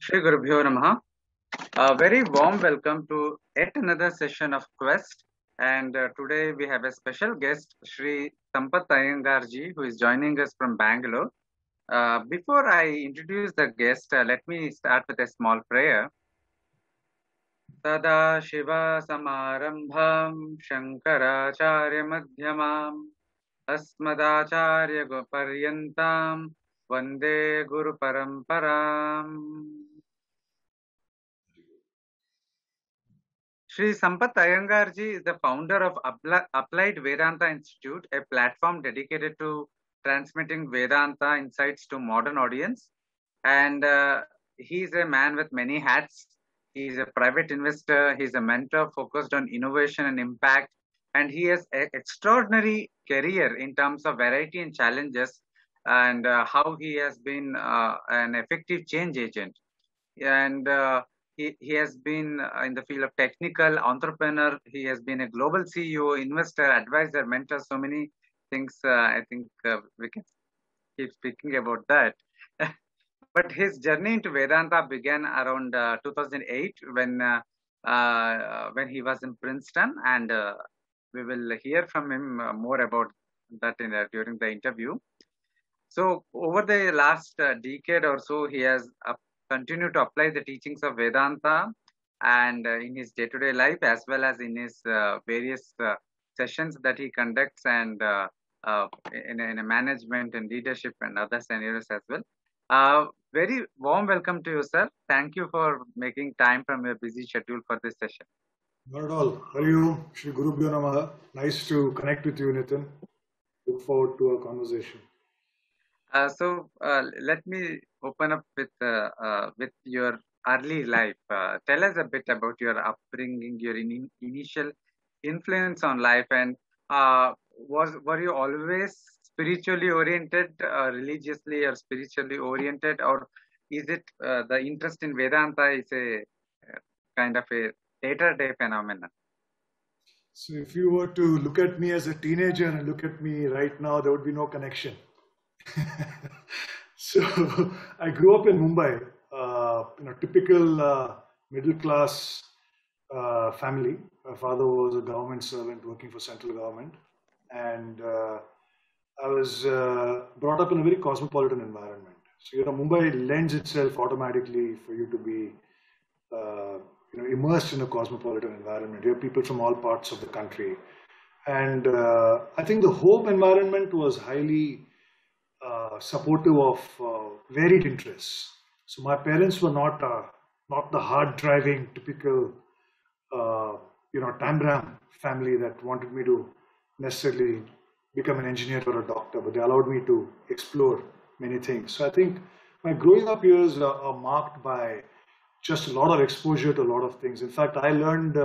Shri Gurubhyo Namaha. A very warm welcome to yet another session of Quest. And today we have a special guest, Shri Sampath Iyengar-ji, who is joining us from Bangalore. Before I introduce the guest, let me start with a small prayer. Tada Shiva Samarambham Shankaracharya Madhyamam Asmadacharya Paryantam Vande Guru Paramparam. Sri Sampath Iyengar-ji is the founder of Applied Vedanta Institute, a platform dedicated to transmitting Vedanta insights to modern audience. And he's a man with many hats. He's a private investor. He's a mentor focused on innovation and impact. And he has an extraordinary career in terms of variety and challenges and how he has been an effective change agent. And he has been in the field of technical entrepreneur. He has been a global CEO, investor, advisor, mentor, so many things. I think we can keep speaking about that. But his journey into Vedanta began around 2008 when he was in Princeton, and we will hear from him more about that during the interview. So over the last decade or so, he has continued to apply the teachings of Vedanta and in his day-to-day life as well as in his various sessions that he conducts and in a management and leadership and other scenarios as well. Very warm welcome to you, sir. Thank you for making time from your busy schedule for this session. Not at all. Hari Shri Gurubhyo Namaha. Nice to connect with you, Nitin. Look forward to our conversation. So let me open up with your early life. Tell us a bit about your upbringing, your initial influence on life, and were you always spiritually oriented, religiously or spiritually oriented, or is it the interest in Vedanta is a kind of a later day phenomenon? So, if you were to look at me as a teenager and look at me right now, there would be no connection. So, I grew up in Mumbai, typical middle class family. My father was a government servant working for central government, and I was brought up in a very cosmopolitan environment. So, Mumbai lends itself automatically for you to be, immersed in a cosmopolitan environment. You have people from all parts of the country, and I think the home environment was highly supportive of varied interests. So my parents were not the hard driving typical Tambram family that wanted me to necessarily become an engineer or a doctor, but they allowed me to explore many things. So I think my growing up years are marked by just a lot of exposure to a lot of things. In fact, I learned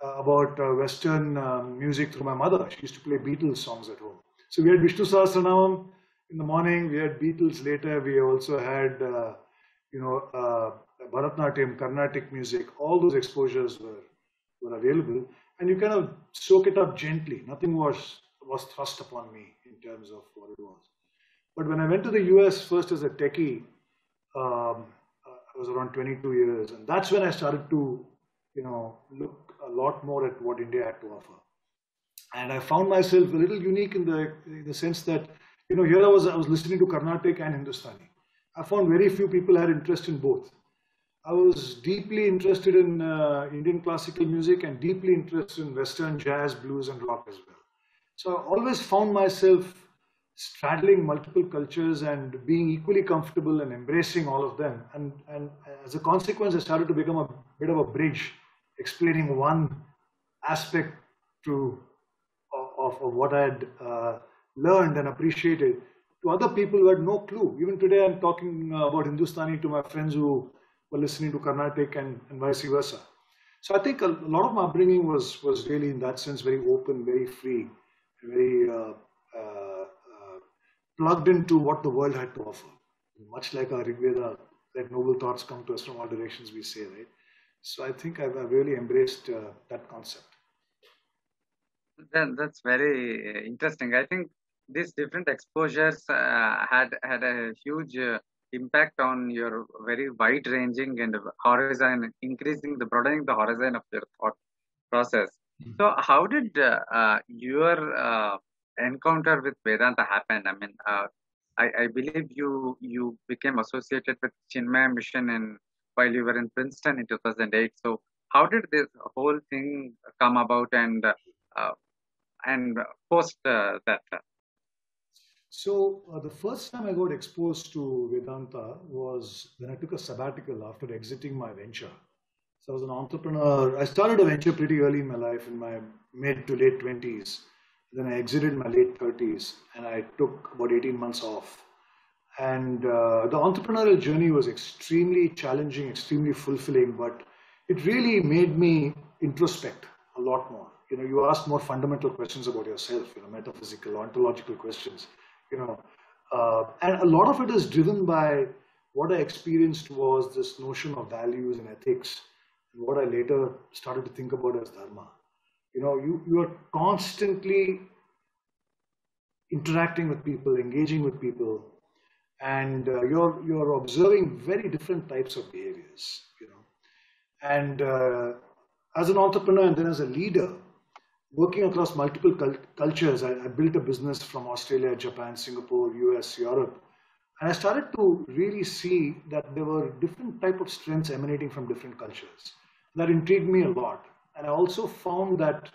about Western music through my mother. She used to play Beatles songs at home. So we had Vishnu Sahasranamam in the morning, we had Beatles later, we also had, Bharatnatyam, Carnatic music. All those exposures were available. And you kind of soak it up gently. Nothing was thrust upon me in terms of what it was. But when I went to the US first as a techie, I was around 22 years. And that's when I started to, look a lot more at what India had to offer. And I found myself a little unique in the sense that, here I was listening to Carnatic and Hindustani. I found very few people had interest in both. I was deeply interested in Indian classical music and deeply interested in Western jazz, blues, and rock as well. So I always found myself straddling multiple cultures and being equally comfortable and embracing all of them. And as a consequence, I started to become a bit of a bridge, explaining one aspect of what I had learned and appreciated to other people who had no clue. Even today, I'm talking about Hindustani to my friends who were listening to Carnatic and vice versa. So I think a lot of my upbringing was really, in that sense, very open, very free, very plugged into what the world had to offer. Much like our Rig Veda, let noble thoughts come to us from all directions, we say, right? So I think I've really embraced that concept. That's very interesting. I think these different exposures had a huge impact on your very wide ranging and horizon, increasing the broadening the horizon of your thought process. So, how did your encounter with Vedanta happen? I mean, I believe you became associated with Chinmaya Mission while you were in Princeton in 2008. So, how did this whole thing come about uh, and post that? So the first time I got exposed to Vedanta was when I took a sabbatical after exiting my venture. So I was an entrepreneur. I started a venture pretty early in my life, in my mid to late 20s. Then I exited my late 30s and I took about 18 months off. And the entrepreneurial journey was extremely challenging, extremely fulfilling, but it really made me introspect a lot more. You know, you ask more fundamental questions about yourself, you know, metaphysical, ontological questions, you know, and a lot of it is driven by what I experienced was this notion of values and ethics, and what I later started to think about as dharma. You know, you are constantly interacting with people, engaging with people, and you're observing very different types of behaviors, you know. And as an entrepreneur and then as a leader, working across multiple cultures, I built a business from Australia, Japan, Singapore, US, Europe, and I started to really see that there were different type of strengths emanating from different cultures. That intrigued me a lot, and I also found that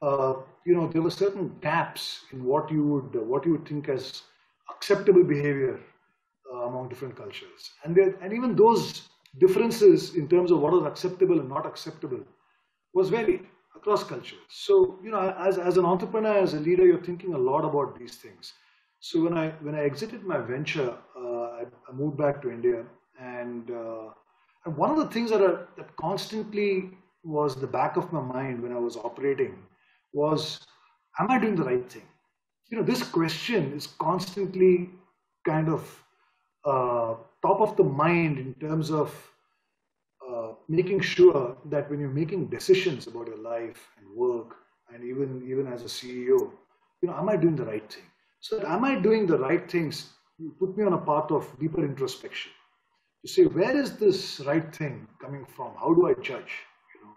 you know, there were certain gaps in what you would think as acceptable behavior among different cultures, and even those differences in terms of what was acceptable and not acceptable was varied across cultures. So you know, as an entrepreneur, as a leader, you're thinking a lot about these things. So when I exited my venture, I moved back to India, and one of the things that constantly was the back of my mind when I was operating was, am I doing the right thing? You know, this question is constantly kind of top of the mind in terms of making sure that when you're making decisions about your life and work, and even as a CEO, you know, am I doing the right thing? So, am I doing the right things? You put me on a path of deeper introspection to say, where is this right thing coming from? How do I judge? You know,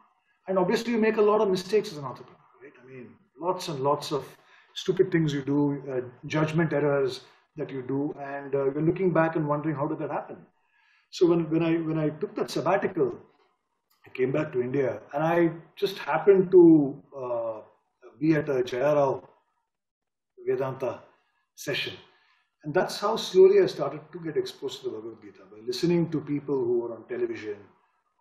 and obviously you make a lot of mistakes as an entrepreneur, right? I mean, lots and lots of stupid things you do, judgment errors that you do, and you're looking back and wondering, how did that happen? So when I took that sabbatical, I came back to India, and I just happened to be at a Jaya Rao Vedanta session. And that's how slowly I started to get exposed to the Bhagavad Gita, by listening to people who were on television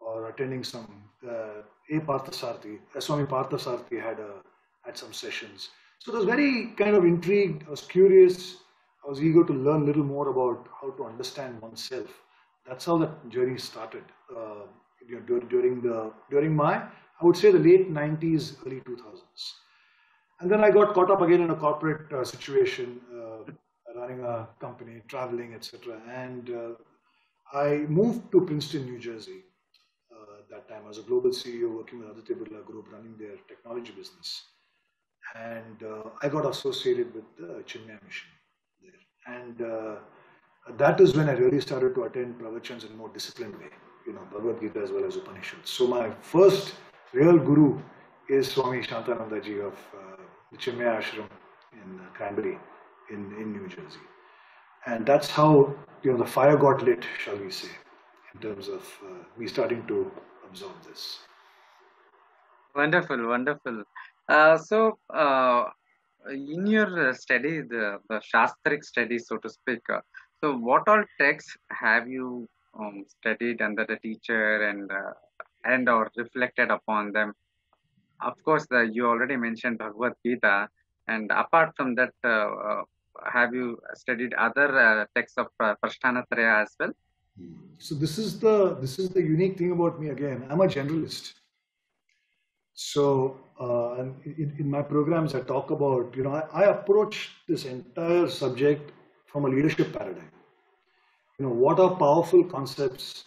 or attending some Swami Parthasarathy had some sessions. So I was very kind of intrigued, I was curious, I was eager to learn a little more about how to understand oneself. That's how that journey started. You know, during my, I would say, the late 90s, early 2000s. And then I got caught up again in a corporate situation, running a company, traveling, etc. And I moved to Princeton, New Jersey. At that time, I was a global CEO working with Aditya Birla Group, running their technology business. And I got associated with the Chinmaya Mission there. And that is when I really started to attend pravachans in a more disciplined way, you know, Bhagavad Gita as well as Upanishads. So my first real guru is Swami Shantananda Ji of the Chinmaya Ashram in Cranberry in New Jersey. And that's how, you know, the fire got lit, shall we say, in terms of me starting to absorb this. Wonderful, wonderful. In your study, the Shastric study, so to speak, so what all texts have you studied under the teacher and or reflected upon them? Of course, you already mentioned Bhagavad Gita, and apart from that, have you studied other texts of Prasthanatraya as well? So this is the unique thing about me again. I'm a generalist. So in my programs, I talk about, you know, I approach this entire subject from a leadership paradigm. You know, what are powerful concepts,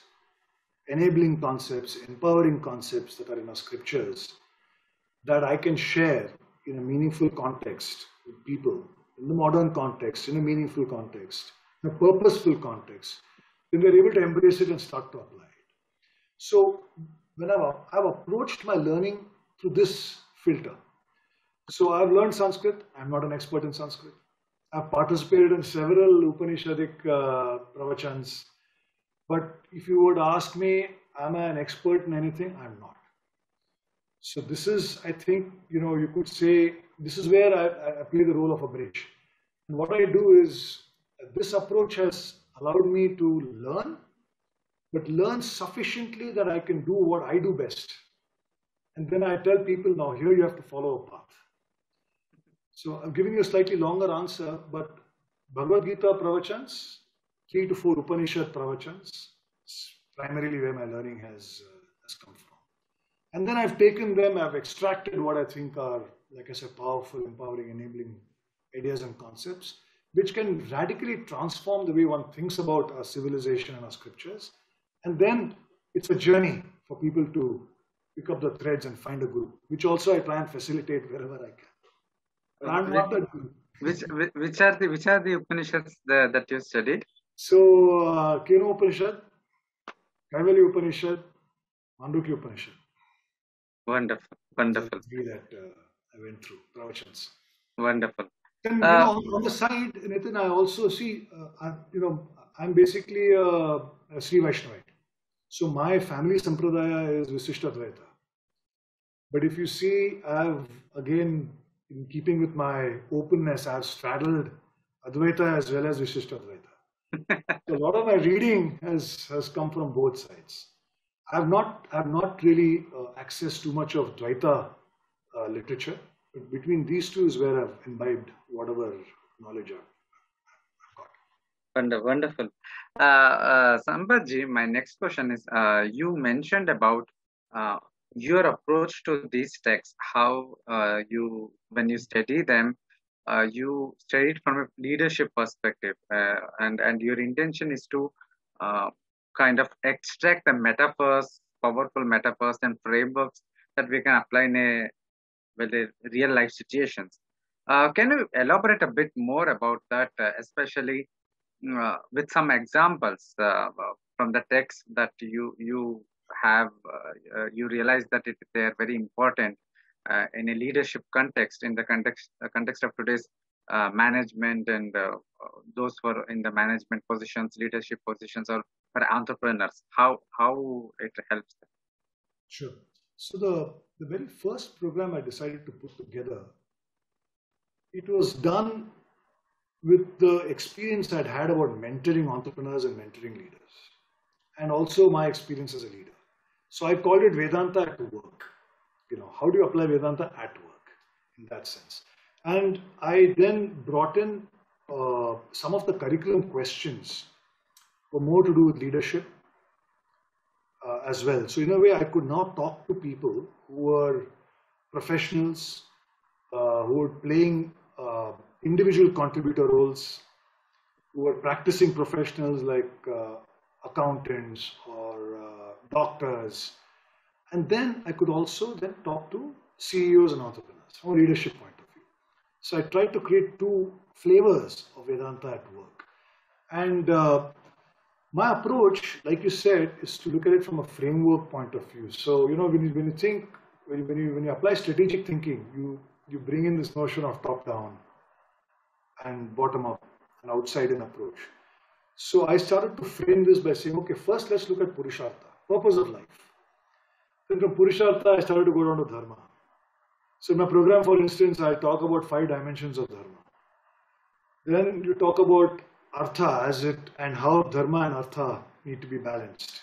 enabling concepts, empowering concepts that are in our scriptures that I can share in a meaningful context with people, in the modern context, in a meaningful context, in a purposeful context, then they're able to embrace it and start to apply it. So when I've approached my learning through this filter. So I've learned Sanskrit. I'm not an expert in Sanskrit. I've participated in several Upanishadic pravachans. But if you would ask me, am I an expert in anything? I'm not. So this is, I think, you could say, this is where I play the role of a bridge. And what I do is, this approach has allowed me to learn, but learn sufficiently that I can do what I do best. And then I tell people, now here you have to follow a path. So I'm giving you a slightly longer answer, but Bhagavad Gita pravachans, 3 to 4 Upanishad pravachans, is primarily where my learning has come from. And then I've taken them, I've extracted what I think are, like I said, powerful, empowering, enabling ideas and concepts, which can radically transform the way one thinks about our civilization and our scriptures. And then it's a journey for people to pick up the threads and find a guru, which also I try and facilitate wherever I can. I'm not that guru. Which are the Upanishads that you studied? So, Kena Upanishad, Kaivalya Upanishad, Mandukya Upanishad. Wonderful, wonderful. That I went through pravachans. Wonderful. And on the side, Nitin, I also see, I'm basically a Sri Vaishnavite. So my family sampradaya is Visishtadvaita. But if you see, I've again, in keeping with my openness, I've straddled Advaita as well as Visishtadvaita. So a lot of my reading has come from both sides. I've not really accessed too much of Dvaita literature, but between these two is where I've imbibed whatever knowledge I've got. Wonderful. Sampathji, my next question is, you mentioned about your approach to these texts, how when you study them, you study it from a leadership perspective, and your intention is to kind of extract the metaphors, powerful metaphors and frameworks that we can apply in real life situations. Can you elaborate a bit more about that, especially with some examples from the text that you have, you realize that they are very important in a leadership context, in the context of today's management and those who are in the management positions, leadership positions, or for entrepreneurs, how it helps them? Sure. So the very first program I decided to put together, it was done with the experience I'd had about mentoring entrepreneurs and mentoring leaders, and also my experience as a leader. So I called it Vedanta at work. How do you apply Vedanta at work in that sense? And I then brought in some of the curriculum questions were more to do with leadership as well. So in a way, I could now talk to people who were professionals, who were playing individual contributor roles, who were practicing professionals like accountants or doctors. And then I could also then talk to CEOs and entrepreneurs from a leadership point of view. So I tried to create two flavors of Vedanta at work. And my approach, like you said, is to look at it from a framework point of view. So, when you apply strategic thinking, you bring in this notion of top-down and bottom-up and outside-in approach. So I started to frame this by saying, okay, first let's look at Purushartha, purpose of life. Then from Purushartha, I started to go down to Dharma. So in my program, for instance, I talk about 5 dimensions of Dharma. Then you talk about Artha and how Dharma and Artha need to be balanced.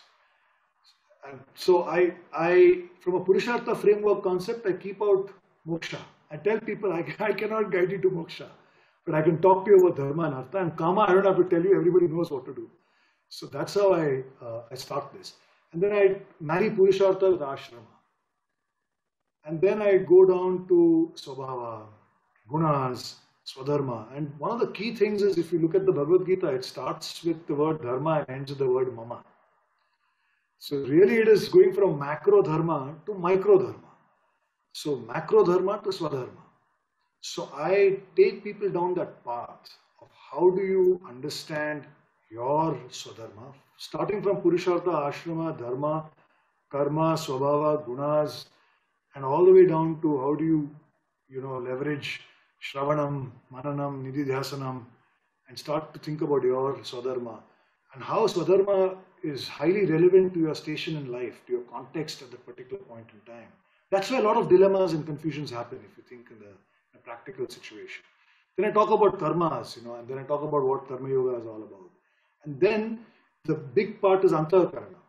And so I from a Purushartha framework concept, I keep out moksha. I tell people I cannot guide you to moksha, but I can talk to you about Dharma and Artha. And Kama, I don't have to tell you, everybody knows what to do. So that's how I start this. And then I marry Purushartha with Ashrama. And then I go down to Swabhava, Gunas, Swadharma. And one of the key things is, if you look at the Bhagavad Gita, it starts with the word Dharma and ends with the word Mama. So really it is going from macro Dharma to micro Dharma. So macro Dharma to Swadharma. So I take people down that path of how do you understand your Swadharma starting from Purushartha, Ashrama, Dharma, Karma, Swabhava, Gunas, and all the way down to how do you leverage Shravanam, Mananam, Nididhyasanam, and start to think about your Swadharma and how Swadharma is highly relevant to your station in life, to your context at that particular point in time. That's why a lot of dilemmas and confusions happen if you think in a practical situation. Then I talk about karmas, and then I talk about what Karma Yoga is all about. And then the big part is Antahkarana.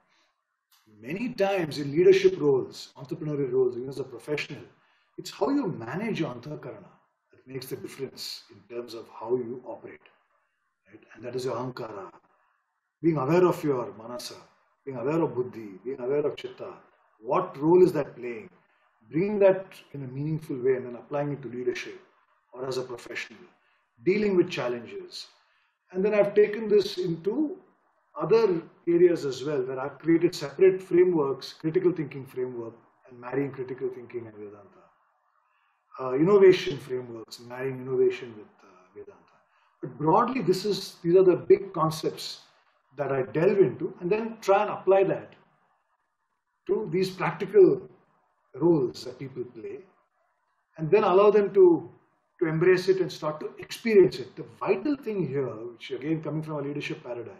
Many times in leadership roles, entrepreneurial roles, even as a professional, it's how you manage your Antahkarana that makes the difference in terms of how you operate. Right? And that is your Ahankara. Being aware of your Manasa, being aware of Buddhi, being aware of Chitta. What role is that playing? Bringing that in a meaningful way and then applying it to leadership or as a professional. Dealing with challenges. And then I've taken this into other areas as well, where I've created separate frameworks, critical thinking framework, and marrying critical thinking and Vedanta. Innovation frameworks, marrying innovation with Vedanta. But broadly, these are the big concepts that I delve into, and then try and apply that to these practical roles that people play, and then allow them to embrace it and start to experience it. The vital thing here, which again coming from a leadership paradigm,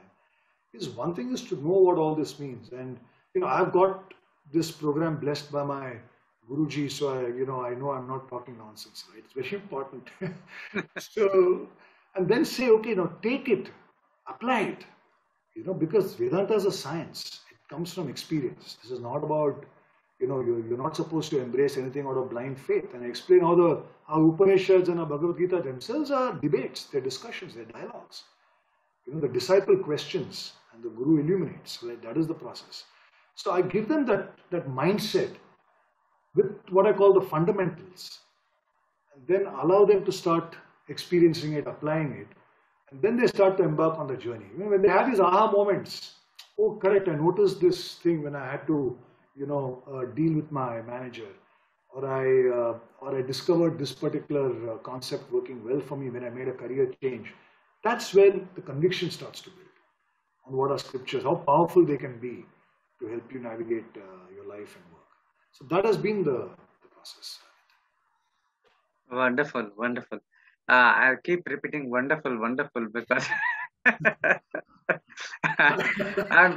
is one thing is to know what all this means. And I've got this program blessed by my Guruji, so I know I'm not talking nonsense, right? It's very important. So, and then say, okay, now take it, apply it, because Vedanta is a science. It comes from experience. This is not about, you're not supposed to embrace anything out of blind faith. And I explain how Upanishads and Bhagavad Gita themselves are debates, they're discussions, they're dialogues. The disciple questions and the Guru illuminates, right? That is the process. So I give them that mindset with what I call the fundamentals, and then allow them to start experiencing it, applying it, and then they start to embark on the journey. When they have these aha moments, oh, correct, I noticed this thing when I had to, deal with my manager, or I discovered this particular concept working well for me when I made a career change. That's when the conviction starts to build on what are scriptures, how powerful they can be to help you navigate your life and work. So that has been the process. Wonderful, wonderful. I keep repeating wonderful, wonderful because I'm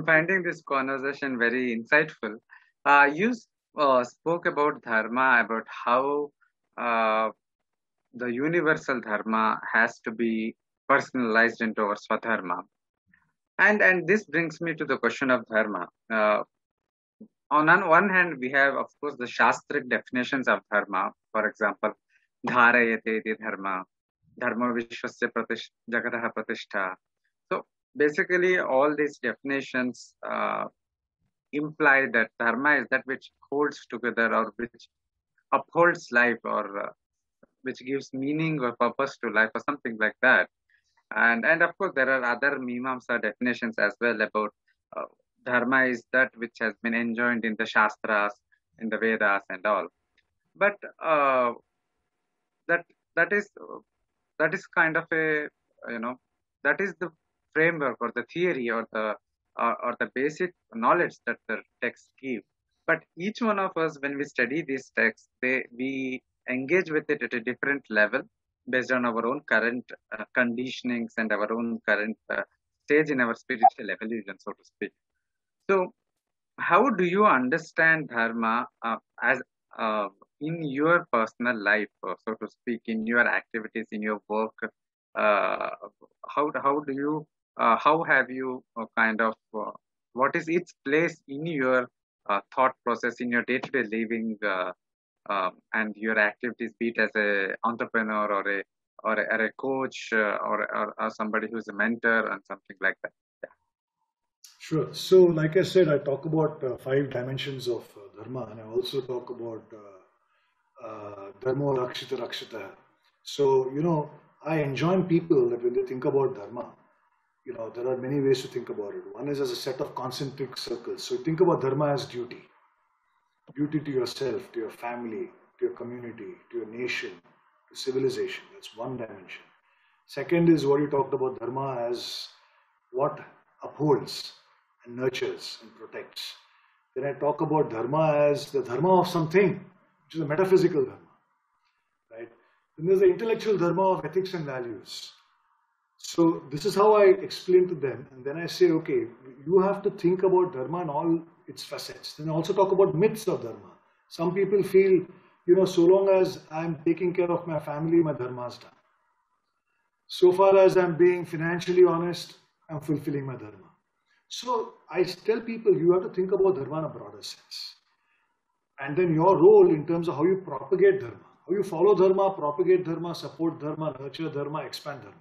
finding this conversation very insightful. You spoke about dharma, about how the universal dharma has to be personalized into our swadharma. And this brings me to the question of dharma. On one hand, we have, of course, the Shastric definitions of dharma. For example, dharayate iti dharma, dharma vishwasya jagataha pratishtha. So basically, all these definitions imply that dharma is that which holds together or which upholds life or which gives meaning or purpose to life or something like that. And of course, there are other Mimamsa definitions as well about dharma is that which has been enjoined in the Shastras, in the Vedas and all. But that is kind of a, that is the framework or the theory or the basic knowledge that the texts give. But each one of us, when we study these texts, we engage with it at a different level based on our own current conditionings and our own current stage in our spiritual evolution, so to speak. So, how do you understand dharma as in your personal life, so to speak, in your activities, in your work? How have you what is its place in your thought process, in your day-to-day living and your activities, be it as an entrepreneur or a coach or somebody who's a mentor and something like that? Yeah. Sure. So, like I said, I talk about 5 dimensions of dharma, and I also talk about dharma rakshita rakshita. So, I enjoin people that when they think about dharma, there are many ways to think about it. One is as a set of concentric circles. So, think about dharma as duty. Duty to yourself, to your family, to your community, to your nation, to civilization. That's one dimension. Second is what you talked about dharma as what upholds and nurtures and protects. Then I talk about dharma as the dharma of something, which is a metaphysical dharma, right? Then there's the intellectual dharma of ethics and values. So this is how I explain to them, and then I say, okay, you have to think about dharma and all its facets. Then I also talk about myths of dharma. Some people feel, so long as I'm taking care of my family, my dharma is done. So far as I'm being financially honest, I'm fulfilling my dharma. So I tell people you have to think about dharma in a broader sense. And then your role in terms of how you propagate dharma, how you follow dharma, propagate dharma, support dharma, nurture dharma, expand dharma.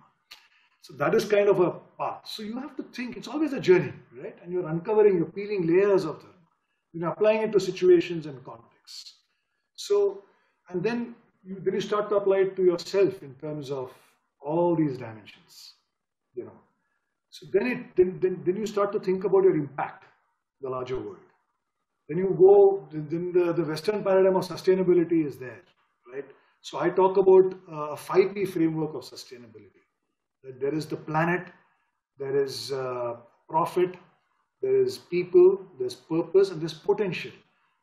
So that is kind of a path. So you have to think, it's always a journey, right? And you're uncovering, you're peeling layers of dharma. You're applying it to situations and contexts. So, and then you start to apply it to yourself in terms of all these dimensions, So then you start to think about your impact, the larger world. Then you go, then the Western paradigm of sustainability is there, right? So I talk about a 5P framework of sustainability. That there is the planet, there is profit, there is people, there's purpose, and there's potential.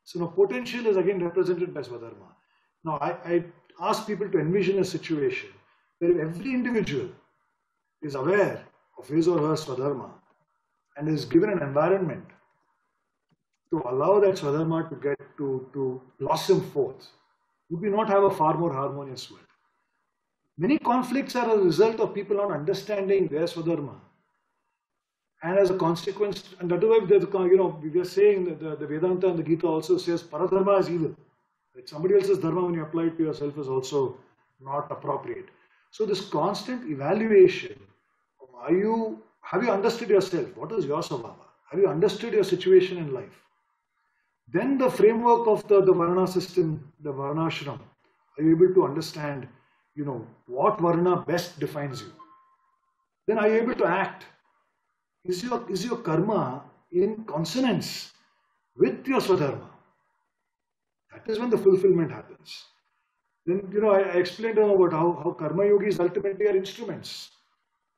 So now potential is again represented by Swadharma. Now I ask people to envision a situation where every individual is aware of his or her Swadharma and is given an environment to allow that Swadharma to get to blossom forth, would we not have a far more harmonious world? Many conflicts are a result of people not understanding their Swadharma. And as a consequence, and that is why we are saying that the Vedanta and the Gita also says Paradharma is evil. That somebody else's dharma when you apply it to yourself is also not appropriate. So this constant evaluation of have you understood yourself? What is your Svabhava? Have you understood your situation in life? Then the framework of the Varna system, the Varnashram, are you able to understand, what Varna best defines you? Then are you able to act? Is your karma in consonance with your Swadharma? That is when the fulfillment happens. Then, I explained about how karma yogis ultimately are instruments.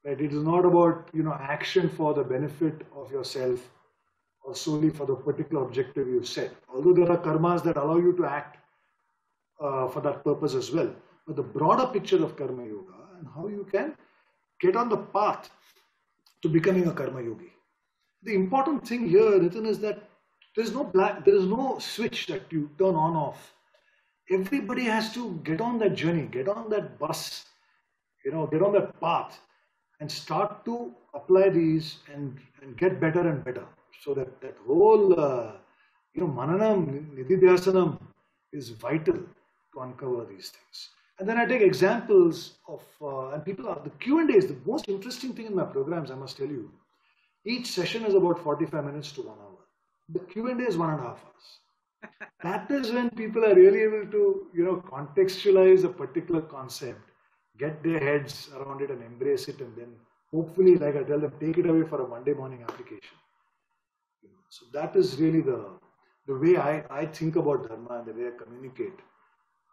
Right? It is not about, action for the benefit of yourself or solely for the particular objective you've set. Although there are karmas that allow you to act for that purpose as well. But the broader picture of karma yoga and how you can get on the path to becoming a karma yogi. The important thing here, Nitin, is that there is no switch that you turn on off. Everybody has to get on that journey, get on that bus, get on that path and start to apply these and get better and better. So that whole, mananam, nididhyasanam is vital to uncover these things. And then I take examples of, and people are, the Q&A is the most interesting thing in my programs, I must tell you. Each session is about 45 minutes to 1 hour. The Q&A is 1.5 hours. That is when people are really able to, contextualize a particular concept, get their heads around it and embrace it, and then hopefully, like I tell them, take it away for a Monday morning application. So that is really the way I think about Dharma and the way I communicate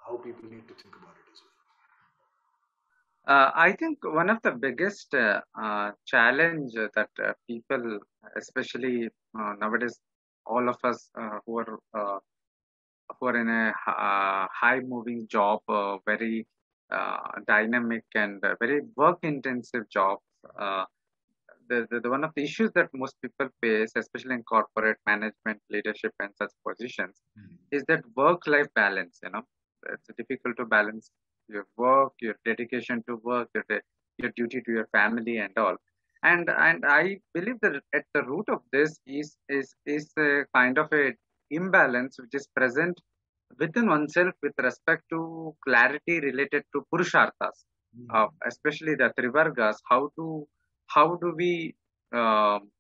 how people need to think about it as well. I think one of the biggest challenge that people, especially nowadays, all of us who are in a high-moving job, very dynamic and very work-intensive jobs. The one of the issues that most people face, especially in corporate management, leadership, and such positions, is that work-life balance. It's difficult to balance your work, your dedication to work, your duty to your family, and all. And I believe that at the root of this is a kind of a imbalance which is present within oneself with respect to clarity related to purusharthas, especially the trivargas. How do we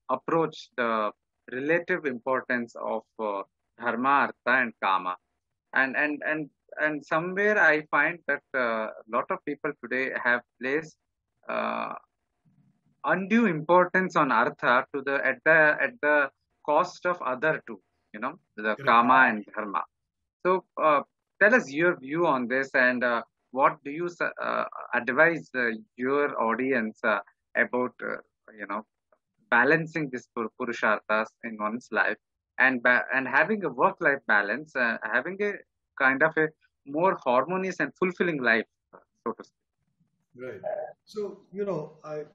approach the relative importance of dharma, artha, and kama? And somewhere I find that a lot of people today have placed undue importance on artha at the cost of other two, the kama and dharma. So tell us your view on this, and what do you advise your audience about balancing this purusharthas in one's life, and having a work-life balance, having a kind of a more harmonious and fulfilling life, so to speak. Right. So,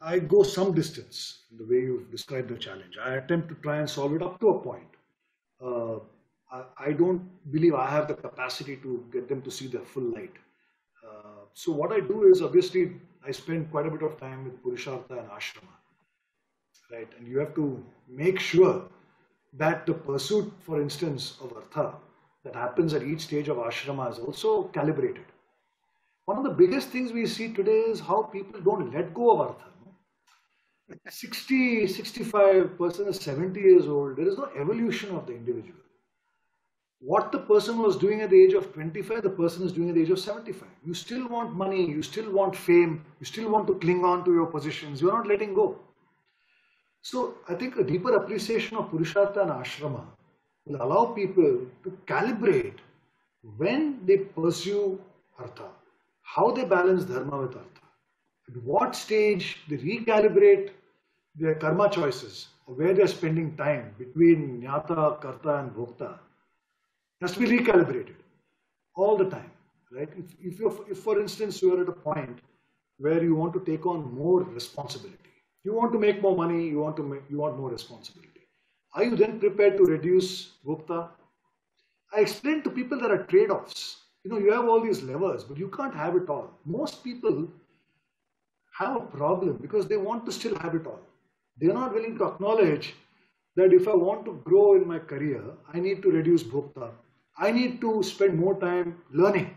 I go some distance in the way you've described the challenge. I attempt to try and solve it up to a point. Uh, I don't believe I have the capacity to get them to see the full light. So what I do is, obviously I spend quite a bit of time with Purushartha and Ashrama, right? And you have to make sure that the pursuit, for instance, of Artha that happens at each stage of Ashrama is also calibrated. One of the biggest things we see today is how people don't let go of Artha. 60, 65 person is 70 years old. There is no evolution of the individual. What the person was doing at the age of 25, the person is doing at the age of 75. You still want money, you still want fame, you still want to cling on to your positions. You're not letting go. So I think a deeper appreciation of Purushartha and Ashrama will allow people to calibrate when they pursue Artha, how they balance Dharma with Artha, at what stage they recalibrate their karma choices, or where they're spending time between Jnata, Karta and Bhokta. Has to be recalibrated all the time, right? If for instance you are at a point where you want to take on more responsibility, you want to make more money, you want more responsibility, are you then prepared to reduce Bhokta? I explain to people there are trade-offs. You have all these levers, but you can't have it all. Most people have a problem because they want to still have it all. They're not willing to acknowledge that if I want to grow in my career, I need to reduce Bhokta. I need to spend more time learning.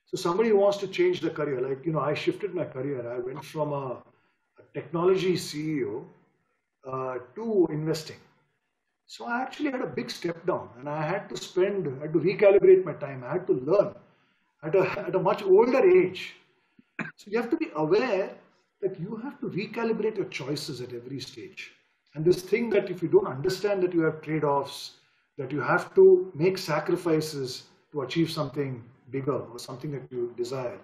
So somebody who wants to change the career, like, I shifted my career. I went from a technology CEO to investing. So I actually had a big step down, and I had to recalibrate my time. I had to learn at a much older age. So you have to be aware that you have to recalibrate your choices at every stage. And this thing that if you don't understand that you have trade-offs, that you have to make sacrifices to achieve something bigger or something that you desire,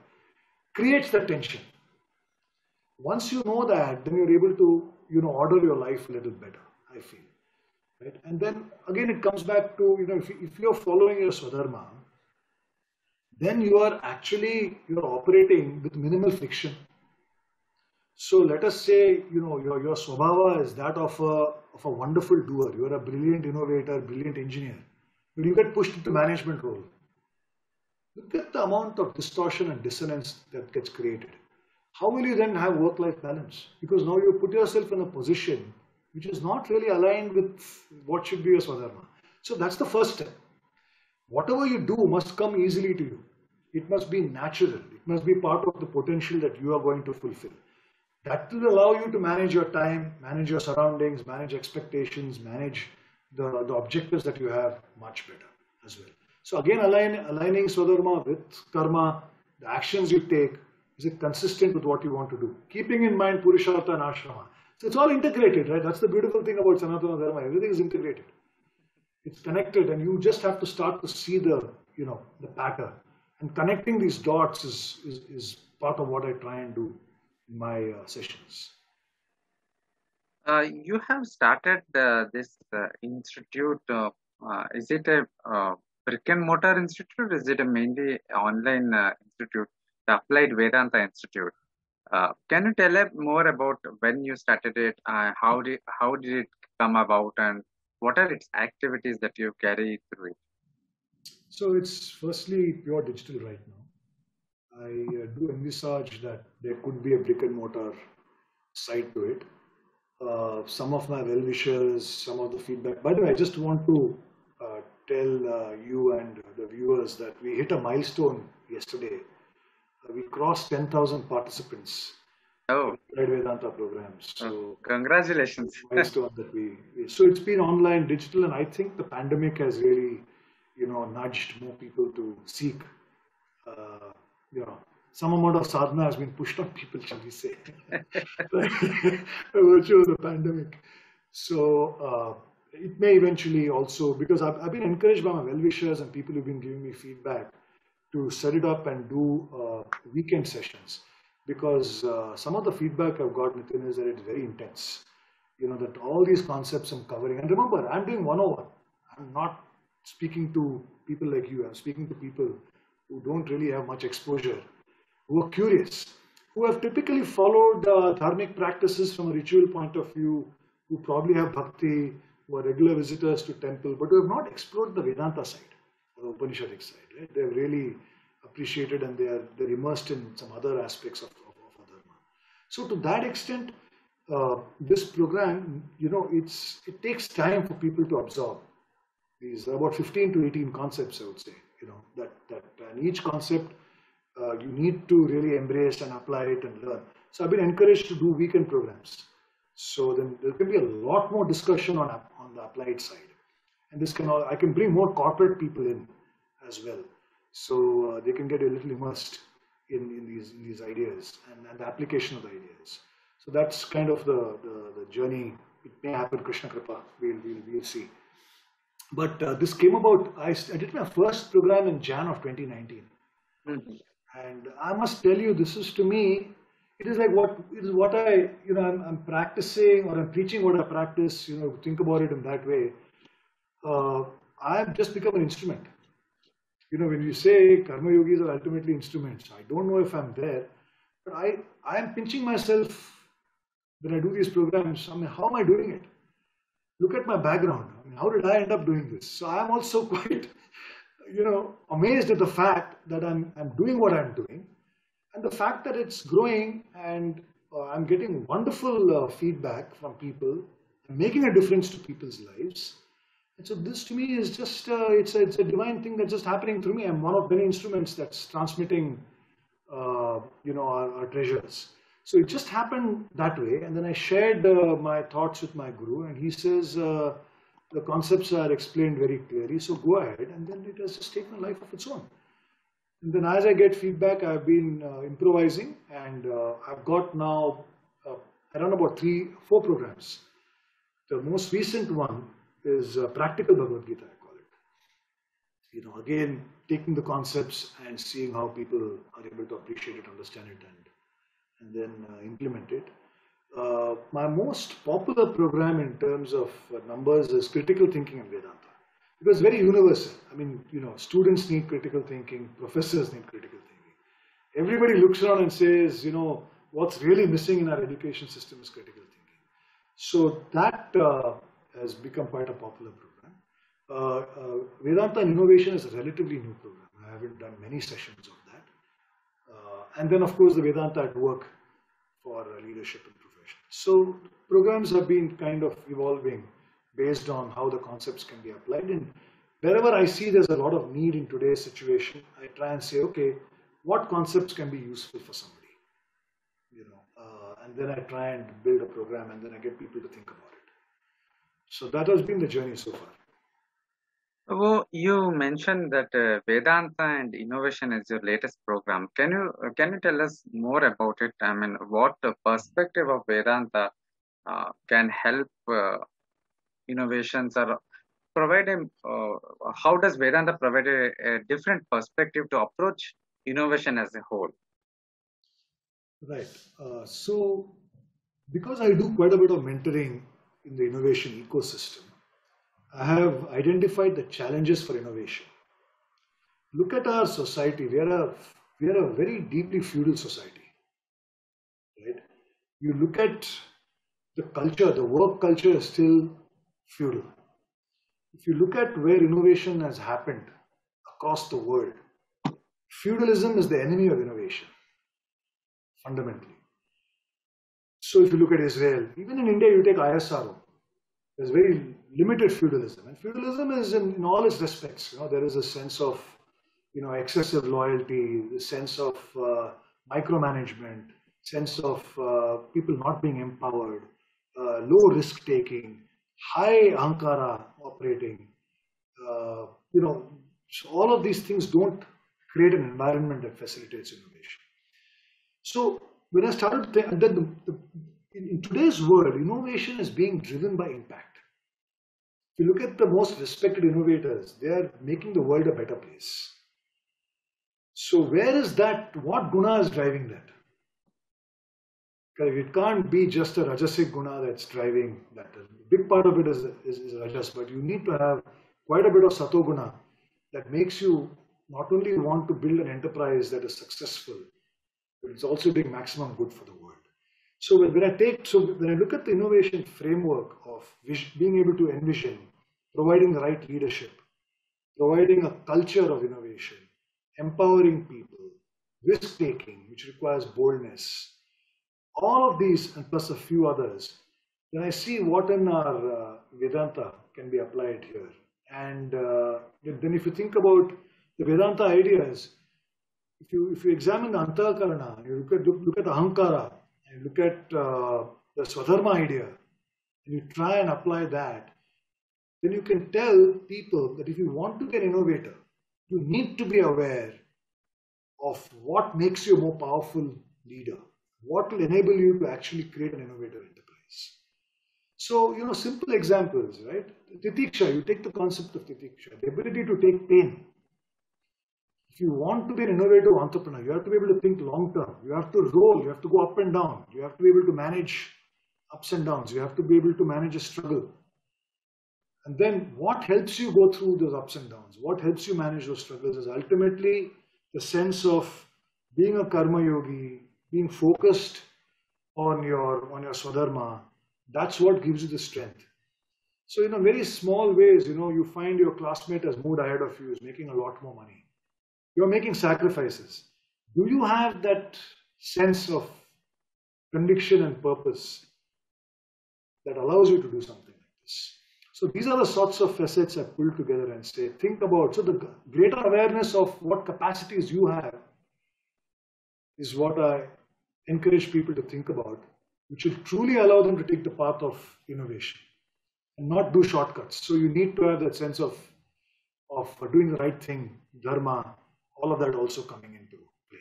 creates that tension. Once you know that, then you're able to, order your life a little better, I feel. Right? And then again, it comes back to, if you're following your Swadharma, then you're operating with minimal friction. So let us say, your Swabhava is that of a wonderful doer. You're a brilliant innovator, brilliant engineer, but you get pushed into management role. Look at the amount of distortion and dissonance that gets created. How will you then have work-life balance? Because now you put yourself in a position which is not really aligned with what should be your Swadharma. So that's the first step. Whatever you do must come easily to you. It must be natural. It must be part of the potential that you are going to fulfill. That will allow you to manage your time, manage your surroundings, manage expectations, manage the objectives that you have much better as well. So again, aligning Swadharma with karma, the actions you take, is it consistent with what you want to do? Keeping in mind Purushartha and Ashrama. So it's all integrated, right? That's the beautiful thing about Sanatana Dharma. Everything is integrated. It's connected, and you just have to start to see the pattern. And connecting these dots is part of what I try and do in my sessions. You have started this institute. Is it a brick and mortar institute? Is it a mainly online institute, the Applied Vedanta Institute? Can you tell us more about when you started it? How did it come about, and what are its activities that you carry through it? So it's firstly pure digital right now. I do envisage that there could be a brick and mortar side to it. Some of my well-wishers, some of the feedback. By the way, I just want to tell you and the viewers that we hit a milestone yesterday. We crossed 10,000 participants. Oh, Applied Vedanta programs. So congratulations! Milestone that so it's been online, digital, and I think the pandemic has really, nudged more people to seek. Some amount of sadhana has been pushed on people, shall we say, by virtue of the pandemic. So it may eventually also, because I've been encouraged by my well-wishers and people who've been giving me feedback to set it up and do weekend sessions, because some of the feedback I've got, Nitin, is that it's very intense. That all these concepts I'm covering. And remember, I'm doing 101. I'm not speaking to people like you. I'm speaking to people who don't really have much exposure, who are curious, who have typically followed dharmic practices from a ritual point of view, who probably have bhakti, who are regular visitors to temple, but who have not explored the Vedanta side or the Upanishadic side. Right? They've really appreciated, and they're immersed in some other aspects of dharma. So to that extent, this program, it takes time for people to absorb. These are about 15 to 18 concepts, I would say. And each concept you need to really embrace and apply it and learn. So I've been encouraged to do weekend programs. So then there can be a lot more discussion on the applied side, and I can bring more corporate people in as well, so they can get a little immersed in these ideas and the application of the ideas. So that's kind of the journey. It may happen, Krishna Kripa. We'll see. But this came about. I did my first program in Jan of 2019, and I must tell you, this is, to me, it is like what I'm practicing, or I'm preaching what I practice. Think about it in that way. I've just become an instrument. When you say karma yogis are ultimately instruments, I don't know if I'm there, but I am pinching myself when I do these programs. I mean, how am I doing it? Look at my background. I mean, how did I end up doing this? So I'm also quite, amazed at the fact that I'm doing what I'm doing, and the fact that it's growing, and I'm getting wonderful feedback from people, and making a difference to people's lives. And so this, to me, is just it's a divine thing that's just happening through me. I'm one of many instruments that's transmitting, our treasures. So it just happened that way, and then I shared my thoughts with my guru, and he says the concepts are explained very clearly, so go ahead, and then it has just taken a life of its own. And then as I get feedback, I've been improvising, and I've got now, I run about 3-4 programs. The most recent one is Practical Bhagavad Gita, I call it. Again, taking the concepts and seeing how people are able to appreciate it, understand it, and then implement it. My most popular program in terms of numbers is Critical Thinking and Vedanta. Because it's very universal. I mean, students need critical thinking, professors need critical thinking. Everybody looks around and says, what's really missing in our education system is critical thinking. So that has become quite a popular program. Vedanta and Innovation is a relatively new program. I haven't done many sessions of that. And then, of course, the Vedanta at Work for leadership and profession. So programs have been kind of evolving based on how the concepts can be applied. And wherever I see there's a lot of need in today's situation, I try and say, okay, what concepts can be useful for somebody? And then I try and build a program, and then I get people to think about it. So that has been the journey so far. Well, you mentioned that Vedanta and Innovation is your latest program. Can you tell us more about it? I mean, what the perspective of Vedanta can help innovations, or provide how does Vedanta provide a different perspective to approach innovation as a whole? Right. So because I do quite a bit of mentoring in the innovation ecosystem, I have identified the challenges for innovation. Look at our society. We are a very deeply feudal society. Right? You look at the culture, the work culture is still feudal. If you look at where innovation has happened across the world, feudalism is the enemy of innovation, fundamentally. So if you look at Israel, even in India, you take ISRO, there's very limited feudalism. And feudalism is in all its respects. There is a sense of, excessive loyalty, the sense of micromanagement, sense of people not being empowered, low risk taking, high ahankara operating. So all of these things don't create an environment that facilitates innovation. So when I started in today's world, innovation is being driven by impact. If you look at the most respected innovators, they are making the world a better place. So where is that? What guna is driving that? Correct. It can't be just a rajasic guna that's driving that. A big part of it is rajas, but you need to have quite a bit of sato guna that makes you not only want to build an enterprise that is successful, but it's also doing maximum good for the world. So when I look at the innovation framework of being able to envision, providing the right leadership, providing a culture of innovation, empowering people, risk taking, which requires boldness, all of these and plus a few others, then I see what in our Vedanta can be applied here. And then if you think about the Vedanta ideas, if you examine the Antakarana, you look at the Ahankara, and look at the Swadharma idea, and you try and apply that, then you can tell people that if you want to get innovator, you need to be aware of what makes you a more powerful leader, what will enable you to actually create an innovative enterprise. So, simple examples, right? Titiksha, you take the concept of Titiksha, the ability to take pain. If you want to be an innovative entrepreneur, you have to be able to think long term. You have to roll, you have to go up and down. You have to be able to manage ups and downs. You have to be able to manage a struggle. And then what helps you go through those ups and downs? What helps you manage those struggles is ultimately the sense of being a karma yogi, being focused on your swadharma. That's what gives you the strength. So in very small ways, you find your classmate has moved ahead of you, is making a lot more money. You're making sacrifices. Do you have that sense of conviction and purpose that allows you to do something like this? So these are the sorts of facets I pull together and say, think about, so the greater awareness of what capacities you have is what I encourage people to think about, which will truly allow them to take the path of innovation and not do shortcuts. So you need to have that sense of doing the right thing, dharma, all of that also coming into play.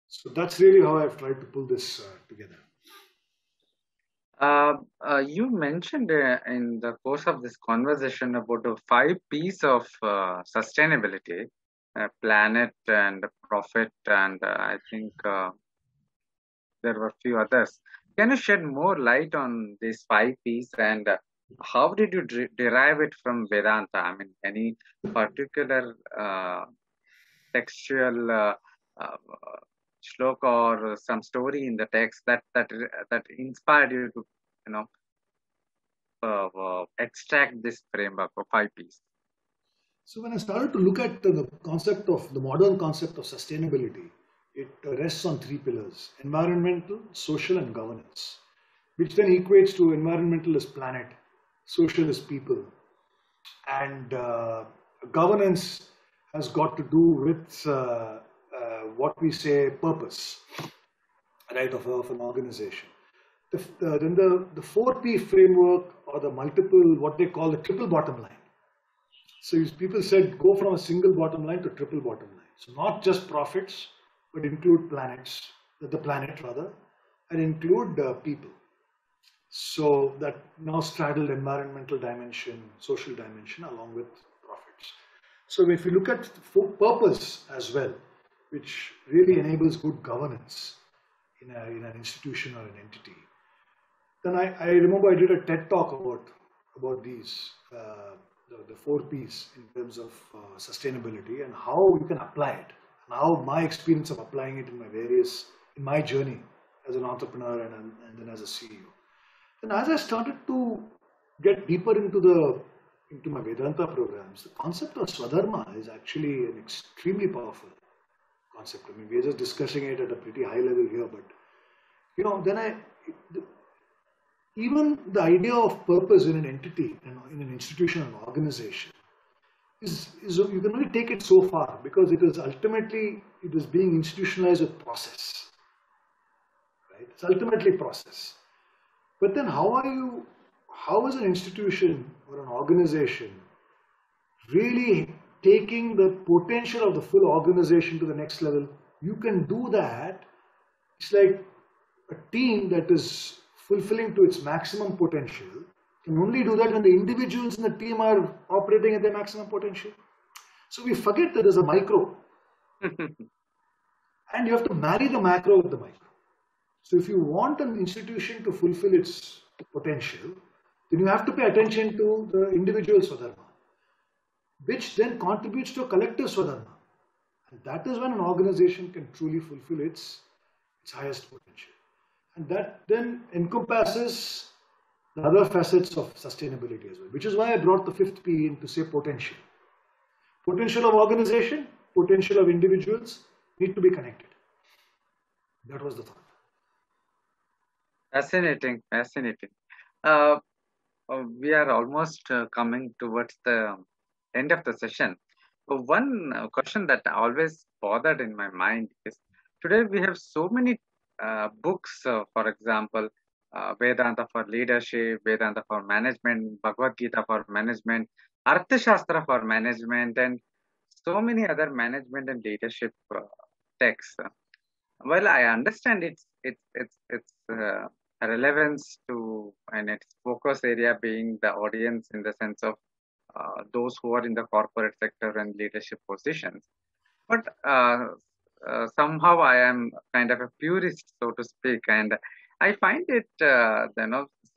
So that's really how I've tried to pull this together. You mentioned in the course of this conversation about the 5 P's of sustainability, planet and profit, and I think there were a few others. Can you shed more light on these 5 P's and how did you derive it from Vedanta? I mean, any particular textual shloka or some story in the text that inspired you to extract this framework of 5 P's? So when I started to look at the modern concept of sustainability, it rests on 3 pillars: environmental, social, and governance, which then equates to environmental is planet, social is people, and governance has got to do with what we say purpose, right, of an organization. Then the 4P framework, or the multiple, what they call the triple bottom line. So people said go from a single bottom line to triple bottom line. So not just profits, but include the planet rather, and include people. So that now straddled environmental dimension, social dimension, along with profits. So if you look at purpose as well, which really enables good governance in an institution or an entity, then I remember I did a TED talk about these, the 4 P's in terms of sustainability and how you can apply it, and how my experience of applying it in my journey as an entrepreneur and then as a CEO. And as I started to get deeper into my Vedanta programs, the concept of Swadharma is actually an extremely powerful concept. I mean, we're just discussing it at a pretty high level here, but even the idea of purpose in an entity, in an institution, an organization, is you can only take it so far, because it is being institutionalized with process, right? It's ultimately process. But then how is an institution or an organization really taking the potential of the full organization to the next level? You can do that. It's like a team that is fulfilling to its maximum potential can only do that when the individuals in the team are operating at their maximum potential. So we forget that there's a micro, And you have to marry the macro with the micro. So if you want an institution to fulfill its potential, then you have to pay attention to the individual Swadharma, which then contributes to a collective Swadharma. And that is when an organization can truly fulfill its highest potential. And that then encompasses the other facets of sustainability as well, which is why I brought the fifth P in to say potential. Potential of organization, potential of individuals need to be connected. That was the thought. Fascinating, fascinating. Uh, we are almost coming towards the end of the session. One question that always bothered in my mind is today we have so many books, for example, Vedanta for leadership, Vedanta for management, Bhagavad Gita for management, Arthashastra for management, and so many other management and leadership texts. Well, I understand its relevance to and its focus area being the audience in the sense of those who are in the corporate sector and leadership positions. But somehow I am kind of a purist, so to speak, and I find it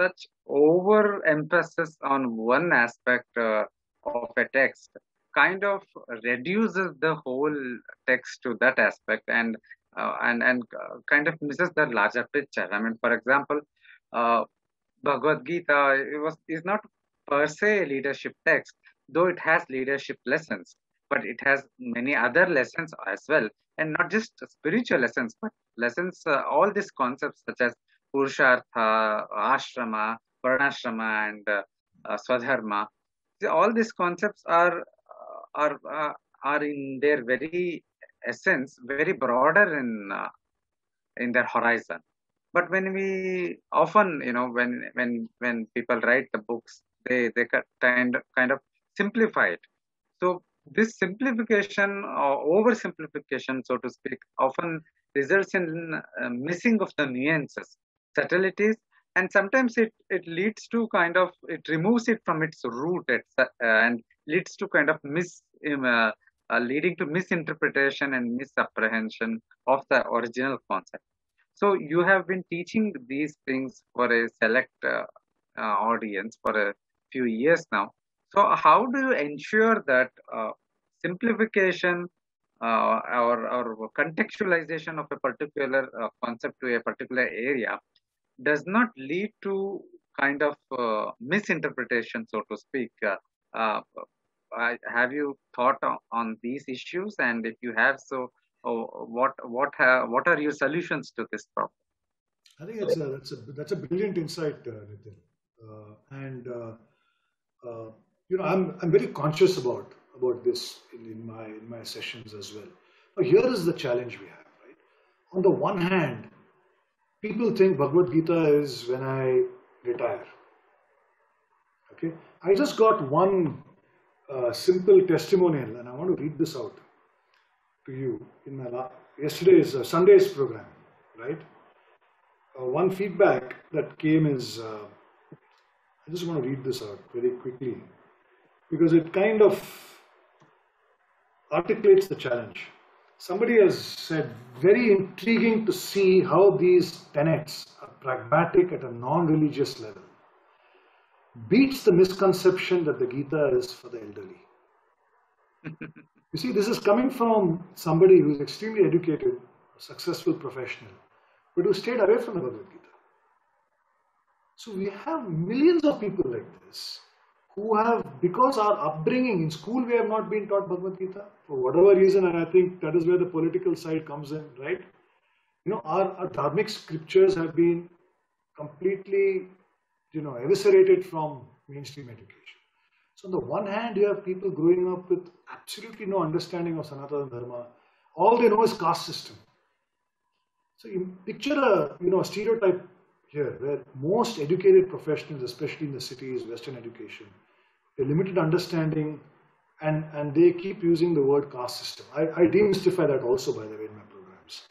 such overemphasis on one aspect of a text kind of reduces the whole text to that aspect and kind of misses the larger picture. I mean, for example, uh, Bhagavad Gita is not per se a leadership text, though it has leadership lessons, but it has many other lessons as well, and not just spiritual lessons, but lessons. All these concepts such as Purushartha, Ashrama, Varnashrama, and Swadharma. All these concepts are in their very essence very broader in their horizon. But when we often, when people write the books, they kind of simplify it. So this simplification or oversimplification, so to speak, often results in missing of the nuances, subtleties, and sometimes it leads to kind of it removes it from its root and leads to kind of leading to misinterpretation and misapprehension of the original concept. So you have been teaching these things for a select audience for a few years now. So how do you ensure that simplification or contextualization of a particular concept to a particular area does not lead to kind of misinterpretation, so to speak? Uh, have you thought on these issues? And if you have, so what are your solutions to this problem? I think that's a brilliant insight, Nitin. And I'm very conscious about this in my sessions as well. Now, here is the challenge we have, right? On the one hand, people think Bhagavad Gita is when I retire. Okay, I just got one simple testimonial, and I want to read this out to you in my yesterday's Sunday's program, right? One feedback that came is, I just want to read this out very quickly because it kind of articulates the challenge. Somebody has said, very intriguing to see how these tenets are pragmatic at a non-religious level. Beats the misconception that the Gita is for the elderly. You see, this is coming from somebody who is extremely educated, a successful professional, but who stayed away from the Bhagavad Gita. So we have millions of people like this who have, because our upbringing in school, we have not been taught Bhagavad Gita for whatever reason, and I think that is where the political side comes in, right? Our dharmic scriptures have been completely, eviscerated from mainstream education. So on the one hand, you have people growing up with absolutely no understanding of Sanatana Dharma. All they know is caste system. So you picture a stereotype here where most educated professionals, especially in the cities, Western education, a limited understanding and they keep using the word caste system. I demystify that also, by the way, in my programs.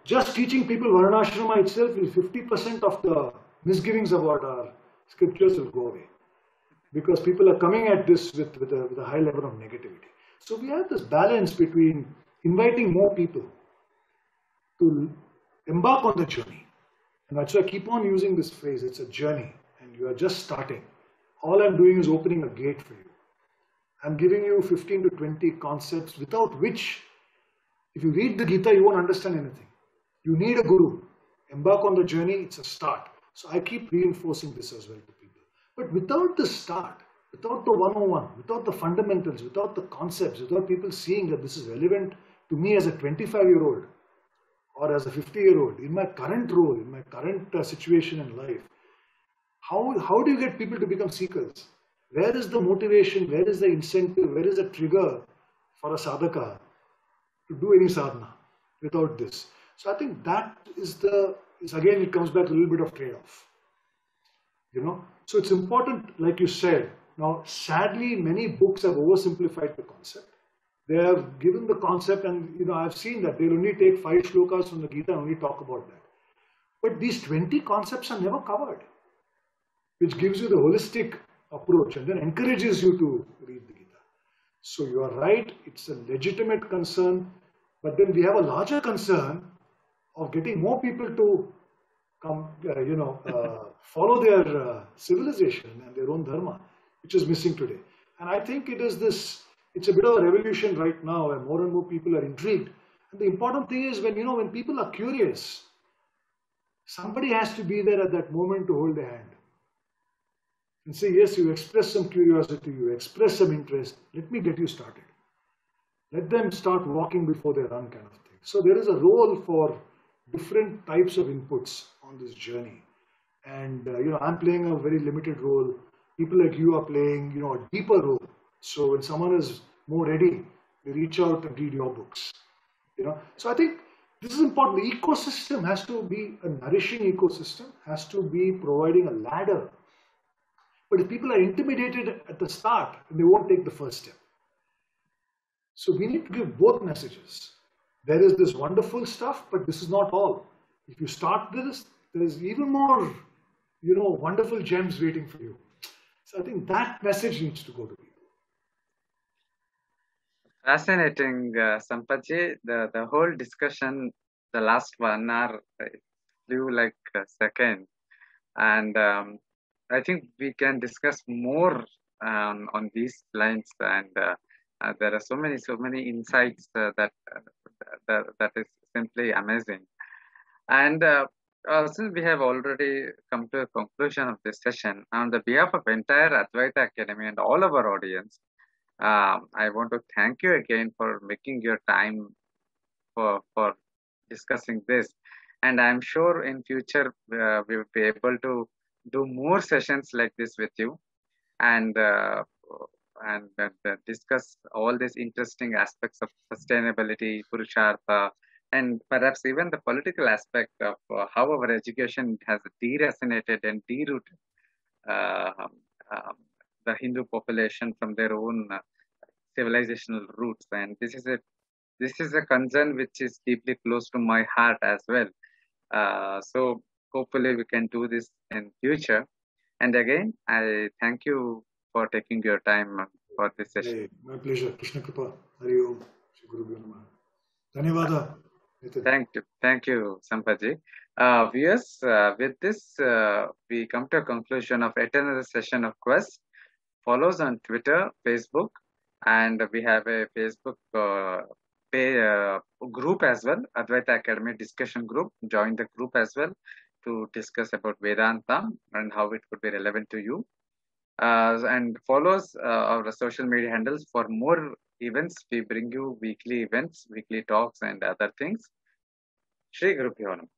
Just teaching people Varnashrama itself is 50% of the misgivings about our scriptures will go away. Because people are coming at this with a high level of negativity. So we have this balance between inviting more people to embark on the journey. And that's why I keep on using this phrase, it's a journey and you are just starting. All I'm doing is opening a gate for you. I'm giving you 15 to 20 concepts without which, if you read the Gita, you won't understand anything. You need a guru. Embark on the journey, it's a start. So I keep reinforcing this as well to people. But without the start, without the 101, without the fundamentals, without the concepts, without people seeing that this is relevant to me as a 25-year-old or as a 50-year-old, in my current role, in my current situation in life, how do you get people to become seekers? Where is the motivation? Where is the incentive? Where is the trigger for a sadhaka to do any sadhana without this? So I think that is again, it comes back to a little bit of trade-off. So it's important, like you said. Now, sadly, many books have oversimplified the concept. They have given the concept, and I've seen that they'll only take 5 shlokas from the Gita and only talk about that. But these 20 concepts are never covered, which gives you the holistic approach and then encourages you to read the Gita. So you are right, it's a legitimate concern, but then we have a larger concern of getting more people to come, follow their civilization and their own dharma, which is missing today. And I think it's a bit of a revolution right now where more and more people are intrigued. And the important thing is when people are curious, somebody has to be there at that moment to hold their hand and say, yes, you express some curiosity, you express some interest, let me get you started. Let them start walking before they run, kind of thing. So there is a role for different types of inputs on this journey. And, I'm playing a very limited role. People like you are playing, a deeper role. So when someone is more ready, they reach out and read your books. So I think this is important. The ecosystem has to be a nourishing ecosystem, has to be providing a ladder. But if people are intimidated at the start, they won't take the first step. So we need to give both messages. There is this wonderful stuff, but this is not all. If you start this, there's even more, wonderful gems waiting for you. So I think that message needs to go to people. Fascinating, Sampathji. The whole discussion, the last 1 hour, flew like a second. And I think we can discuss more on these lines. And there are so many insights that is simply amazing. And since we have already come to a conclusion of this session, on the behalf of entire Advaita Academy and all of our audience, I want to thank you again for making your time for discussing this. And I'm sure in future we will be able to do more sessions like this with you, and discuss all these interesting aspects of sustainability, Purushartha, and perhaps even the political aspect of how our education has deracinated and derooted the Hindu population from their own civilizational roots. And this is a concern which is deeply close to my heart as well. So hopefully we can do this in future. And again, I thank you for taking your time for this session. Hey, my pleasure. Krishna Kripa. Hari Om. Shri Guru Bhyo Namaha. Dhanyavada. Thank you, Sampathji. Viewers, with this, we come to a conclusion of yet another session of Quest. Follow us on Twitter, Facebook, and we have a Facebook group as well, Advaita Academy discussion group. Join the group as well to discuss about Vedanta and how it could be relevant to you. And follow us our social media handles for more events. We bring you weekly events, weekly talks, and other things. Shri Guru Bhyo Namaha.